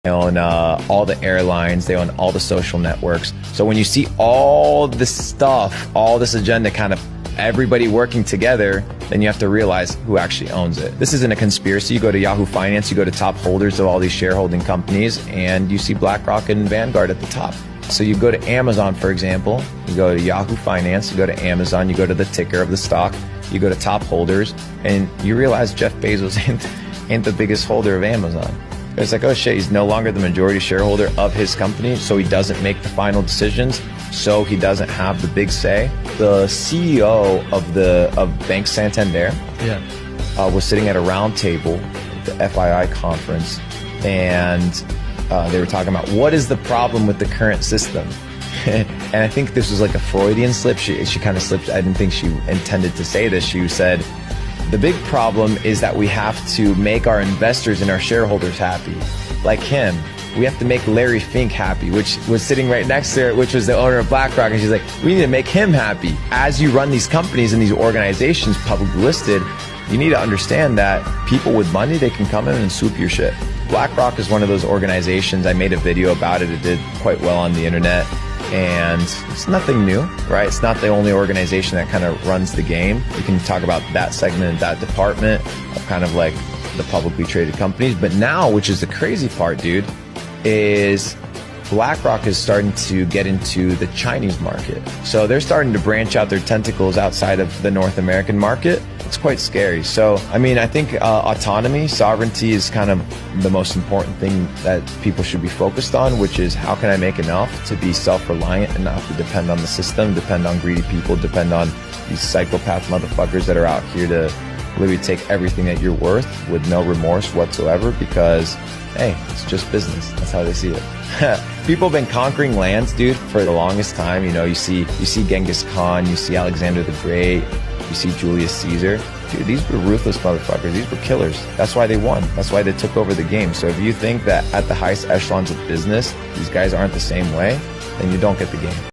They own all the airlines. They own all the social networks. So when you see all this stuff, all this agenda, kind of everybody working together, then you have to realize who actually owns it. This isn't a conspiracy. You go to Yahoo Finance, you go to top holders of all these shareholding companies, and you see BlackRock and Vanguard at the top. So you go to Amazon, for example, you go to Yahoo Finance, you go to Amazon, you go to the ticker of the stock, you go to top holders, and you realize Jeff Bezos ain't the biggest holder of Amazon. It's like, oh shit, he's no longer the majority shareholder of his company, so he doesn't make the final decisions, so he doesn't have the big say. The CEO of Bank Santander was sitting at a round table at the FII conference, and they were talking about what is the problem with the current system. And I think this was like a Freudian slip. She kind of slipped. I didn't think she intended to say this. She said, the big problem is that we have to make our investors and our shareholders happy. Like him, we have to make Larry Fink happy, which was sitting right next to her, which was the owner of BlackRock. And she's like, we need to make him happy. As you run these companies and these organizations publicly listed, you need to understand that people with money, they can come in and swoop your shit. BlackRock is one of those organizations. I made a video about it. It did quite well on the internet. And it's nothing new, right? It's not the only organization that kind of runs the game. We can talk about that segment, that department of kind of like the publicly traded companies. But now, which is the crazy part, dude, is BlackRock is starting to get into the Chinese market. So they're starting to branch out their tentacles outside of the North American market. It's quite scary. So, I mean, I think autonomy, sovereignty is kind of the most important thing that people should be focused on, which is how can I make enough to be self-reliant and not have to depend on the system, depend on greedy people, depend on these psychopath motherfuckers that are out here to literally take everything that you're worth with no remorse whatsoever because, hey, it's just business. That's how they see it. People have been conquering lands, dude, for the longest time. You know, you see Genghis Khan, you see Alexander the Great, you see Julius Caesar. Dude, these were ruthless motherfuckers. These were killers. That's why they won. That's why they took over the game. So if you think that at the highest echelons of business, these guys aren't the same way, then you don't get the game.